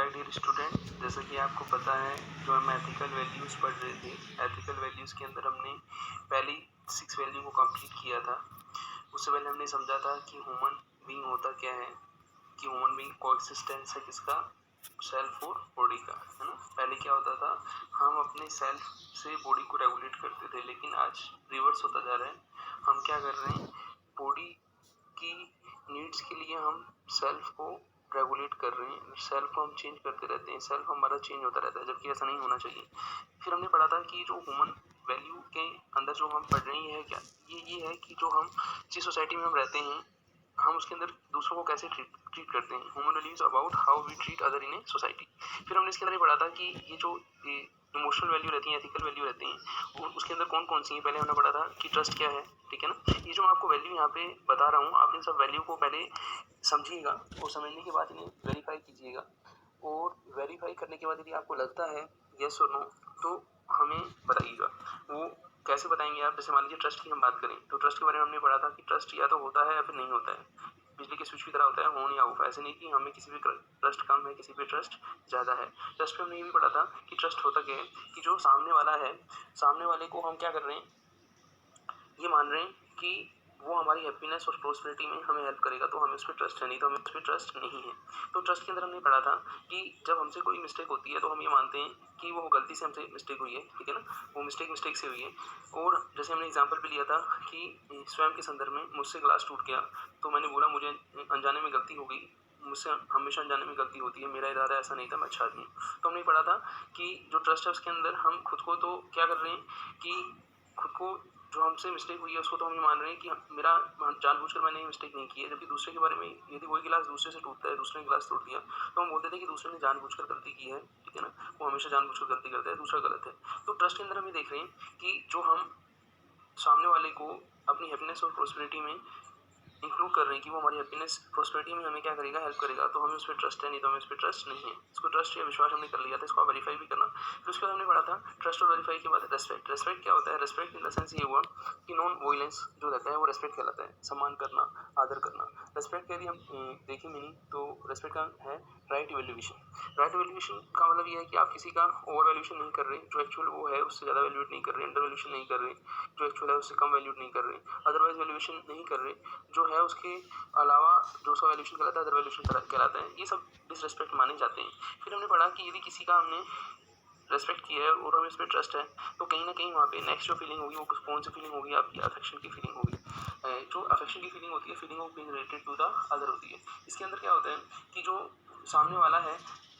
My dear student, जैसा कि आपको पता है जो हम एथिकल वैल्यूज़ पढ़ रहे थे, एथिकल वैल्यूज़ के अंदर हमने पहली 6 वैल्यू को कंप्लीट किया था। उससे पहले हमने समझा था कि ह्यूमन बीइंग होता क्या है, कि ह्यूमन बीइंग कोएक्सिस्टेंस है किसका, सेल्फ और बॉडी का, है ना। पहले क्या होता था, हम अपने सेल्फ से बॉडी को रेगुलेट करते थे, लेकिन आज रिवर्स होता जा रहा है। हम क्या कर रहे हैं, बॉडी की नीड्स के लिए हम सेल्फ को रेगुलेट कर रहे हैं, सेल्फ को हम चेंज करते रहते हैं, सेल्फ हमारा चेंज होता रहता है, जबकि ऐसा नहीं होना चाहिए। फिर हमने पढ़ा था कि जो ह्यूमन वैल्यू के अंदर जो हम पढ़ रहे हैं क्या, ये है कि जो हम जिस सोसाइटी में हम रहते हैं, हम उसके अंदर दूसरों को कैसे ट्रीट करते हैं। Human values about how we treat other in a society. फिर हमने इसके अंदर ये पढ़ा था कि ये जो इमोशनल वैल्यू रहती है, एथिकल वैल्यू रहती हैं, और उसके अंदर कौन कौन सी है। पहले हमने पढ़ा था कि ट्रस्ट क्या है, ठीक है ना। ये जो मैं आपको वैल्यू यहाँ पे बता रहा हूँ, आप इन सब वैल्यू को पहले समझिएगा और समझने के बाद इन्हें वेरीफाई कीजिएगा, और वेरीफाई करने के बाद यदि आपको लगता है यस और नो, तो हमें बताइएगा। वो कैसे बताएंगे आप, जैसे मान लीजिए ट्रस्ट की हम बात करें, तो ट्रस्ट के बारे में हमने पढ़ा था कि ट्रस्ट या तो होता है या फिर नहीं होता है। बिजली के स्विच की तरह होता है, ऑन या ऑफ। ऐसे नहीं कि हमें किसी पे ट्रस्ट कम है, किसी पे ट्रस्ट ज़्यादा है। ट्रस्ट पे हमने ये भी पढ़ा था कि ट्रस्ट होता क्या है, कि जो सामने वाला है, सामने वाले को हम क्या कर रहे हैं, ये मान रहे हैं कि वो हमारी हैप्पीनेस और प्रोस्पेरिटी में हमें हेल्प करेगा, तो हमें उस पर ट्रस्ट है, नहीं तो हमें उस पर ट्रस्ट नहीं है। तो ट्रस्ट के अंदर हमने पढ़ा था कि जब हमसे कोई मिस्टेक होती है तो हम ये मानते हैं कि वो गलती से हमसे मिस्टेक हुई है, ठीक है ना, वो मिस्टेक से हुई है। और जैसे हमने एग्जांपल भी लिया था कि स्वयं के संदर्भ में मुझसे ग्लास टूट गया, तो मैंने बोला मुझे अनजाने में गलती हो गई, मुझसे हमेशा अनजाने में गलती होती है, मेरा इरादा ऐसा नहीं था, मैं अच्छा आदमी हूँ। तो हमने पढ़ा था कि जो ट्रस्ट है उसके अंदर हम खुद को तो क्या कर रहे हैं कि खुद को जो हमसे मिस्टेक हुई है उसको तो हम ये मान रहे हैं कि मेरा जानबूझकर मैंने ये मिस्टेक नहीं की है। जबकि दूसरे के बारे में यदि वही गिलास दूसरे से टूटता है, दूसरे ने गिलास तोड़ दिया, तो हम बोलते थे कि दूसरे ने जानबूझकर गलती की है, ठीक है ना, वो हमेशा जानबूझकर गलती करता है, दूसरा गलत है। तो ट्रस्ट के अंदर हम ये देख रहे हैं कि जो हम सामने वाले को अपनी हैप्पीनेस और प्रोस्पेरिटी में इंक्लूड कर रहे हैं कि वो हमारी हैप्पीनेस प्रोस्पेरिटी में हमें क्या करेगा, हेल्प करेगा, तो हमें उस पर ट्रस्ट है, नहीं तो हमें उस पर ट्रस्ट नहीं है। इसको ट्रस्ट या विश्वास हमने कर लिया था, इसको वेरीफाई भी करना। फिर उसके बाद हमने पढ़ा था ट्रस्ट और वेरीफाई के बाद रेस्पेक्ट। रेस्पेक्ट क्या होता है, रेस्पेक्ट इन द सेंस ये हुआ कि नॉन वॉयलेंस जो रहता है वो रेस्पेक्ट कहलाता है, सम्मान करना, आदर करना। रेस्पेक्ट यदि हम देखें मीनिंग, तो रेस्पेक्ट का है राइट वैल्यूएशन। राइट वैल्यूएशन का मतलब ये है कि आप किसी का ओवर वैल्यूएशन नहीं कर रहे, जो एक्चुअल वो है उससे ज़्यादा वैल्यूएट नहीं कर रहे, अंडर वैल्यूएशन नहीं कर रहे, जो एक्चुअल है उससे कम वैल्यूएट नहीं कर रहे, अदरवाइज वैल्यूएशन नहीं कर रहे, जो है उसके अलावा जो उसका वैल्यूएशन कहलाता है अदर वैल्यूएशन कहलाता है। ये सब डिसरेस्पेक्ट माने जाते हैं। फिर हमने पढ़ा कि यदि किसी का हमने रेस्पेक्ट किया है और हमें इस पर ट्रस्ट है, तो कहीं ना कहीं वहाँ पे नेक्स्ट जो फीलिंग होगी वो कौन सी फीलिंग होगी, आपकी अफेक्शन की फीलिंग होगी। जो अफेक्शन की फीलिंग होती है, feeling of being related to the other होती है। इसके अंदर क्या होता है कि जो सामने वाला है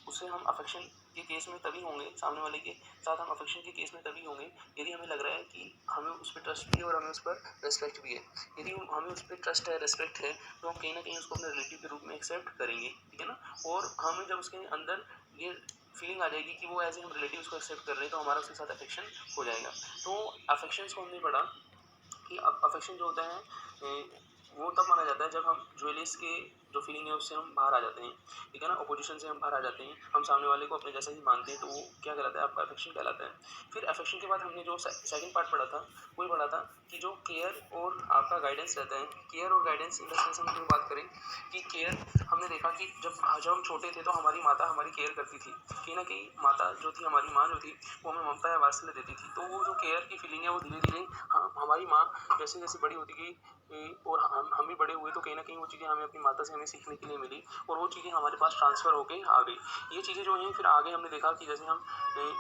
उससे हम अफेक्शन के केस में तभी होंगे, सामने वाले के साथ हम अफेक्शन के केस में तभी होंगे यदि हमें लग रहा है कि हमें उस पर ट्रस्ट भी है और हमें उस पर रेस्पेक्ट भी है। यदि हमें उस पर ट्रस्ट है, रेस्पेक्ट है, तो हम कहीं ना कहीं उसको अपने रिलेटिव के रूप में एक्सेप्ट करेंगे, ठीक है ना। और हमें जब उसके अंदर ये फीलिंग आ जाएगी कि वो एज ए हम रिलेटिव को एक्सेप्ट कर रहे हैं, तो हमारा उसके साथ अफेक्शन हो जाएगा। तो अफेक्शंस को हमने पढ़ा कि अफेक्शन जो होता है वो तब माना जाता है जब हम ज्वेलिस के जो फीलिंग है उससे हम बाहर आ जाते हैं, ठीक है ना, अपोजिशन से हम बाहर आ जाते हैं, हम सामने वाले को अपने जैसा ही मानते हैं, तो वो क्या कहलाता है, आपका अफेक्शन कहलाता है। फिर अफेक्शन के बाद हमने जो सेकंड पार्ट पढ़ा था वो ये पढ़ा था कि जो केयर और आपका गाइडेंस रहता है, केयर और गाइडेंस इन द सेंस हम क्यों बात करें कि केयर हमने देखा कि जब हम छोटे थे तो हमारी माता हमारी केयर करती थी, कहीं ना कहीं माता जो थी, हमारी माँ जो थी, वो हमें ममता या वात्सल्य देती थी। तो वो जो केयर की फीलिंग है वो धीरे धीरे हमारी माँ जैसे जैसे बड़ी होती गई और हम भी बड़े हुए, तो कहीं ना कहीं वो चीज़ें हमें अपनी माता से हमें सीखने के लिए मिली और वो चीज़ें हमारे पास ट्रांसफ़र होके आ गई। ये चीज़ें जो हैं फिर आगे हमने देखा कि जैसे हम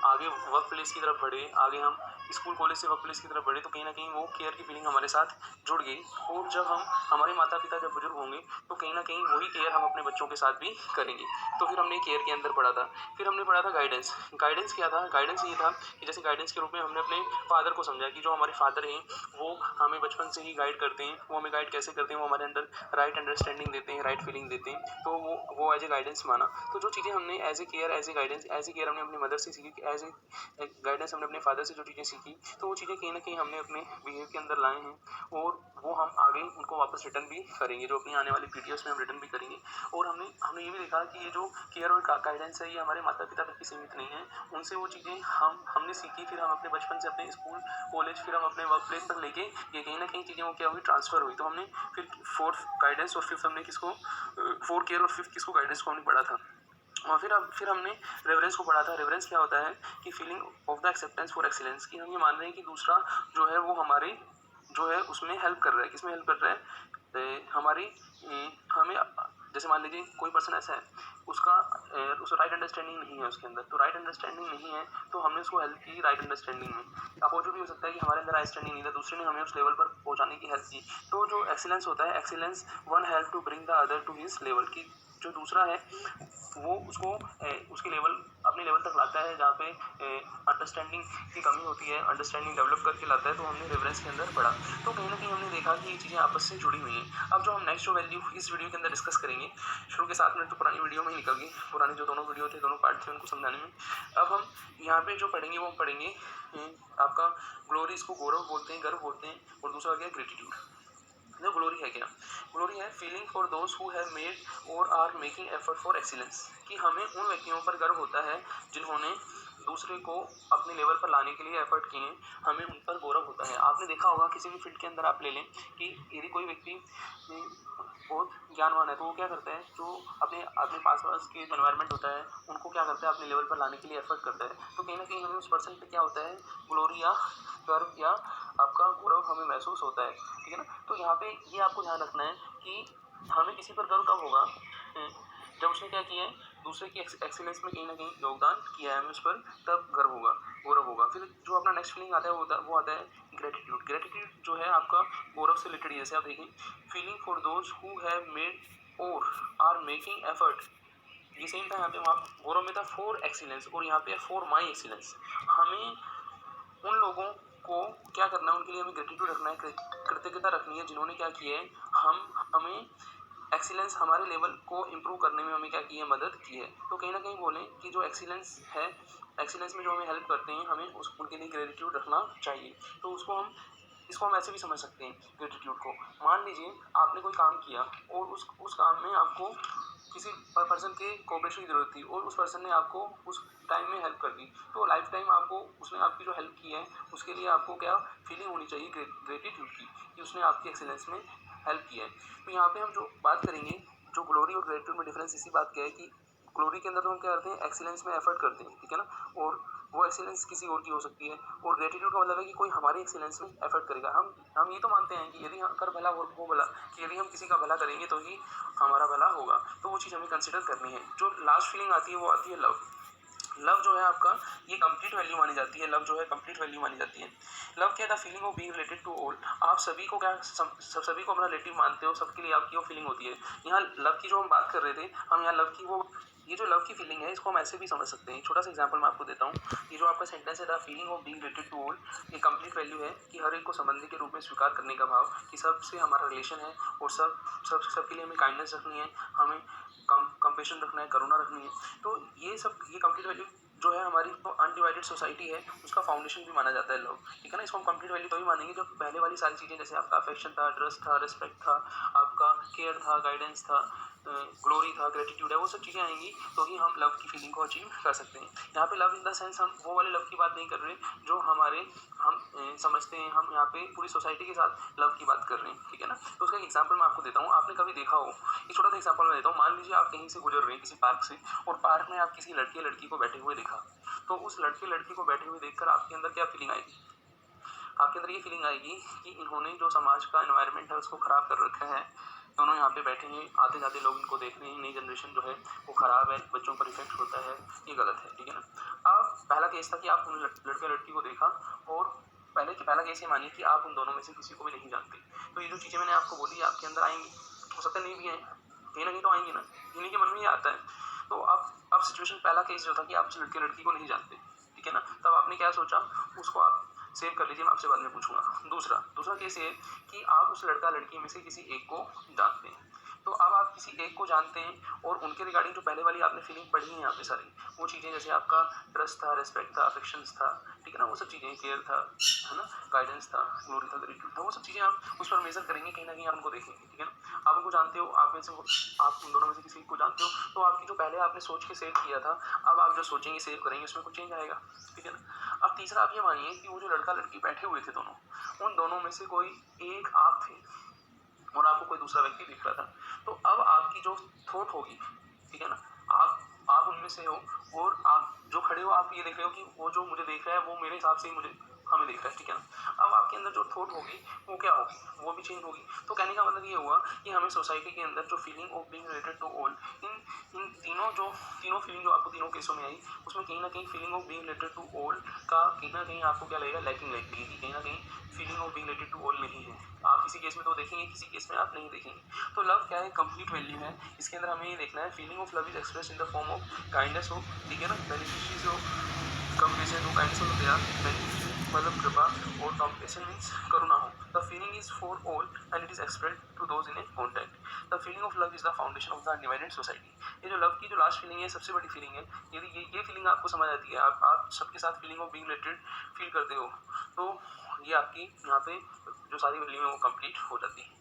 आगे वर्क प्लेस की तरफ बढ़े, आगे हम स्कूल कॉलेज से वर्क प्लेस की तरफ बढ़े, तो कहीं ना कहीं वो केयर की फीलिंग हमारे साथ जुड़ गई। और जब हम हमारे माता पिता जब बुजुर्ग होंगे, तो कहीं ना कहीं वही केयर हम अपने बच्चों के साथ भी करेंगे। तो फिर हमने केयर के अंदर पढ़ा था। फिर हमने पढ़ा था गाइडेंस। गाइडेंस क्या था, गाइडेंस ये था कि जैसे गाइडेंस के रूप में हमने अपने फादर को समझा कि जो हमारे फादर हैं वो हमें बचपन से ही गाइड करते हैं। वो हमें गाइड कैसे करते हैं, वो हमारे अंदर राइट अंडरस्टैंडिंग देते हैं, राइट फीलिंग देते हैं, तो वो एज ए गाइडेंस माना। तो जो चीज़ें हमने as a care, as a guidance, as a care हमने अपनी मदर से सीखी, एज ए गाइडेंस हमने अपने फादर से जो चीज़ें सीखी, तो वो चीज़ें कहीं ना कहीं हमने अपने बिहेव के अंदर लाए हैं और वो हम आगे उनको वापस रिटर्न भी करेंगे, जो अपनी आने वाली वीडियोस में हम रिटर्न भी करेंगे। और हमने ये भी देखा कि ये जो केयर और गाइडेंस है ये हमारे माता पिता तक ही सीमित नहीं है, उनसे वो चीज़ें हमने सीखी, फिर हम अपने बचपन से अपने स्कूल कॉलेज फिर हम अपने वर्क प्लेस तक लेके ये कहीं ना कहीं चीज़ें वो क्या हुई, ट्रांसफ़र हुई। तो हमने फिर फोर्थ गाइडेंस और फिफ्थ हमने किसको, फोर केयर और फिफ्थ किसको, गाइडेंस को हमने पढ़ा था। और फिर हमने रेफरेंस को पढ़ा था। रेफरेंस क्या होता है कि feeling of the acceptance for excellence, कि हम ये मान रहे हैं कि दूसरा जो है वो हमारे जो है उसमें हेल्प कर रहा है। किसमें हेल्प कर रहा है? हमारी हमें, जैसे मान लीजिए कोई पर्सन ऐसा है उसका राइट अंडरस्टैंडिंग नहीं है उसके अंदर, तो राइट अंडरस्टैंडिंग नहीं है तो हमने उसको हेल्प की राइट अंडरस्टैंडिंग में। अपोजिट भी हो सकता है कि हमारे अंदर अंडरस्टैंडिंग नहीं था, दूसरे ने हमें उस लेवल पर पहुंचाने की हेल्प की। तो जो एक्सीलेंस होता है, excellence one help to bring the other to his level, की जो दूसरा है वो उसको उसके लेवल, अपने लेवल तक लाता है जहाँ पे अंडरस्टैंडिंग की कमी होती है, अंडरस्टैंडिंग डेवलप करके लाता है। तो हमने रेफरेंस के अंदर पढ़ा, तो कहीं ना कहीं हमने देखा कि ये चीज़ें आपस से जुड़ी हुई हैं। अब जो हम नेक्स्ट जो वैल्यू इस वीडियो के अंदर डिस्कस करेंगे, शुरू के 7 मिनट तो पुरानी वीडियो में ही निकल गई, पुराने जो दोनों वीडियो थे, दोनों पार्ट थे उनको समझाने में। अब हम यहाँ पे जो पढ़ेंगे वो पढ़ेंगे आपका ग्लोरी, इसको गौरव बोलते हैं, गर्व बोलते हैं, और दूसरा हो गया ग्रेटिट्यूड। जो ग्लोरी है क्या? ग्लोरी है feeling for those who have made और are making effort for excellence, कि हमें उन व्यक्तियों पर गर्व होता है जिन्होंने दूसरे को अपने लेवल पर लाने के लिए एफर्ट किए, हमें उन पर गौरव होता है। आपने देखा होगा किसी भी फील्ड के अंदर आप ले लें कि यदि कोई व्यक्ति बहुत ज्ञानवान है तो वो क्या करता है, जो अपने अपने पास के एनवायरनमेंट होता है उनको क्या करता है, अपने लेवल पर लाने के लिए एफर्ट करता है। तो कहीं ना कहीं हमें उस पर्सन पे क्या होता है, ग्लोरी या गर्व या आपका गौरव हमें महसूस होता है, ठीक है ना। तो यहाँ पे ये आपको ध्यान रखना है कि हमें किसी पर गर्व कब होगा, जब उसने क्या किया है, दूसरे की एक्सीलेंस में कहीं ना कहीं योगदान किया है, हमें उस पर तब गर्व होगा, गौरव होगा। फिर जो अपना नेक्स्ट फीलिंग आता है वो आता है ग्रेटिट्यूड। ग्रेटिट्यूड जो है आपका गौरव से रिलेटेड, जैसे आप देखें feeling for those who have made और आर मेकिंग एफर्ट, ये सेम था यहाँ पे, वहाँ गौरव में था फॉर एक्सीलेंस और यहाँ पे फॉर माई एक्सीलेंस। हमें उन लोगों को क्या करना है, उनके लिए हमें ग्रेटिट्यूड रखना है, कृतज्ञता रखनी है जिन्होंने क्या किया है, हमें एक्सीलेंस, हमारे लेवल को इम्प्रूव करने में हमें क्या की है, मदद की है। तो कहीं ना कहीं बोलें कि जो एक्सीलेंस है, एक्सीलेंस में जो हमें हेल्प करते हैं, हमें उनके लिए ग्रेटिट्यूड रखना चाहिए। तो इसको हम ऐसे भी समझ सकते हैं ग्रेटिट्यूड को। मान लीजिए आपने कोई काम किया और उस काम में आपको किसी पर्सन के कोऑपरेशन की जरूरत थी और उस पर्सन ने आपको उस टाइम में हेल्प कर दी, तो लाइफ टाइम आपको उसने आपकी जो हेल्प की है उसके लिए आपको क्या फीलिंग होनी चाहिए, ग्रेटिट्यूड की, कि उसने आपकी एक्सीलेंस में हेल्प किया है। तो यहाँ पे हम जो बात करेंगे, जो ग्लोरी और ग्रेटिट्यूड में डिफरेंस इसी बात का है कि ग्लोरी के अंदर तो हम क्या करते हैं, एक्सीलेंस में एफर्ट करते हैं, ठीक है ना, और वो एक्सीलेंस किसी और की हो सकती है। और ग्रेटिट्यूड का मतलब है कि कोई हमारी एक्सीलेंस में एफर्ट करेगा। हम ये तो मानते हैं कि यदि हम कर भला हो भला, कि यदि हम किसी का भला करेंगे तो ही हमारा भला होगा, तो वो चीज़ हमें कंसिडर करनी है। जो लास्ट फीलिंग आती है वो आती है लव। लव जो है आपका, ये कंप्लीट वैल्यू मानी जाती है। लव जो है कंप्लीट वैल्यू मानी जाती है। लव क्या था, feeling of being related to all, आप सभी को क्या सभी को अपना रिलेटिव मानते हो, सबके लिए आपकी वो फीलिंग होती है। यहाँ लव की जो हम बात कर रहे थे, हम यहाँ लव की वो, ये जो लव की फीलिंग है इसको हम ऐसे भी समझ सकते हैं। छोटा सा एग्जांपल मैं आपको देता हूँ। ये जो आपका सेंटेंस है the feeling of being related to all, ये कंप्लीट वैल्यू है कि हर एक को संबंधी के रूप में स्वीकार करने का भाव, कि सबसे हमारा रिलेशन है और सबके लिए हमें काइंडनेस रखनी है, हमें कंपेशन रखना है, करुणा रखनी है। तो ये कंप्लीट वैल्यू जो है हमारी जो अनडिवाइडेड सोसाइटी है उसका फाउंडेशन भी माना जाता है लव, ठीक है ना। इसको हम कंप्लीट वैल्यू तभी मानेंगे जब पहले वाली सारी चीज़ें, जैसे आपका अफेक्शन था, ट्रस्ट था, रिस्पेक्ट था, आपका केयर था, गाइडेंस था, ग्लोरी था, ग्रेटिट्यूड है, वो सब चीज़ें आएंगी तो ही हम लव की फीलिंग को अचीव कर सकते हैं। यहाँ पे लव इन द सेंस हम वो वाले लव की बात नहीं कर रहे जो हम समझते हैं, हम यहाँ पे पूरी सोसाइटी के साथ लव की बात कर रहे हैं, ठीक है ना। तो उसका एक एग्जाम्पल मैं आपको देता हूँ। आपने कभी देखा हो, एक छोटा सा एग्जाम्पल मैं देता हूँ। मान लीजिए आप कहीं से गुजर रहे हैं, किसी पार्क से, और पार्क में आप किसी लड़की को बैठे हुए देखा, तो उस लड़की को बैठे हुए देखकर आपके अंदर क्या फीलिंग आएगी? आपके अंदर ये फीलिंग आएगी कि इन्होंने जो समाज का एनवायरनमेंट है उसको खराब कर रखा है, दोनों यहाँ पे बैठे हैं, आते जाते लोग इनको देख रहे हैं, नई जनरेशन जो है वो खराब है, बच्चों पर इफेक्ट होता है, ये गलत है, ठीक है ना। अब पहला केस था कि आप उन लड़की को देखा, और पहला केस ये मानिए कि आप उन दोनों में से किसी को भी नहीं जानते। तो ये जो चीज़ें मैंने आपको बोली आपके अंदर आएंगी, हो सकता है नहीं भी आए, कहीं ना कहीं तो आएंगी ना, इन्हीं के मन में ये आता है। तो अब सिचुएशन, पहला केस जो था कि आप उस लड़की को नहीं जानते, ठीक है ना, तब आपने क्या सोचा, उसको आप सेव कर लीजिए, मैं आपसे बाद में पूछूंगा। दूसरा केस ये कि आप उस लड़की में से किसी एक को जानते हैं। तो अब आप किसी एक को जानते हैं और उनके रिगार्डिंग जो पहले वाली आपने फीलिंग पढ़ी है यहाँ पे सारी, वो चीज़ें जैसे आपका ट्रस्ट था, रिस्पेक्ट था, अफेक्शंस था, ठीक है ना, वो सब चीज़ें, केयर था, है ना, गाइडेंस था, ग्लोरी था, ग्रेटिट्यूड था, वो सब चीज़ें आप उस पर मेजर करेंगे, कहीं ना कहीं आप उनको देखेंगे, ठीक है ना। आप उनको जानते हो, आप उन दोनों में से किसी को जानते हो, तो आपकी जो पहले आपने सोच के सेव किया था, अब आप जो सोचेंगे सेव करेंगे उसमें कुछ चेंज आएगा, ठीक है ना। अब तीसरा आप ये मानिए कि वो जो लड़का लड़की बैठे हुए थे दोनों, उन दोनों में से कोई एक आप थे और आपको कोई दूसरा व्यक्ति दिख रहा था। तो अब आपकी जो थॉट होगी, ठीक है ना, आप उनमें से हो और आप जो खड़े हो आप ये देख रहे हो कि वो जो मुझे देख रहा है वो मेरे हिसाब से ही मुझे हमें देख रहा है, ठीक है ना। अब आपके अंदर जो थॉट होगी वो क्या होगी, वो भी चेंज होगी। तो कहने का मतलब ये हुआ कि हमें सोसाइटी के अंदर जो feeling of being related to all, इन तीनों फीलिंग जो आपको तीनों केसों में आई, उसमें कहीं ना कहीं feeling of being related to all का कहीं ना कहीं आपको क्या लगेगा, लैकिंग लगेगी कि कहीं ना कहीं feeling of being related to all नहीं है। आप किसी केस में तो देखेंगे, किसी केस में आप नहीं देखेंगे। तो लव क्या है, कंप्लीट वैल्यू है। इसके अंदर हमें ये देखना है, feeling of love is express in the form of kindness of, ठीक है ना, बेनिफिशियरीज ऑफ कंपेशन हो, काइंडनेस ऑफ प्यार, बेनिफिशियरी मतलब कृपा, और कंपेशन मीन्स करुणा हो। The feeling is for all and it is expressed to those in a contact. The feeling of love is the foundation of the undivided society. ये जो love की जो लास्ट फीलिंग है, सबसे बड़ी फीलिंग है। यदि ये फीलिंग आपको समझ आती है, आप सबके साथ feeling of being related feel करते हो, तो ये आपकी यहाँ पे जो सारी वैल्यू है वो कंप्लीट हो जाती है।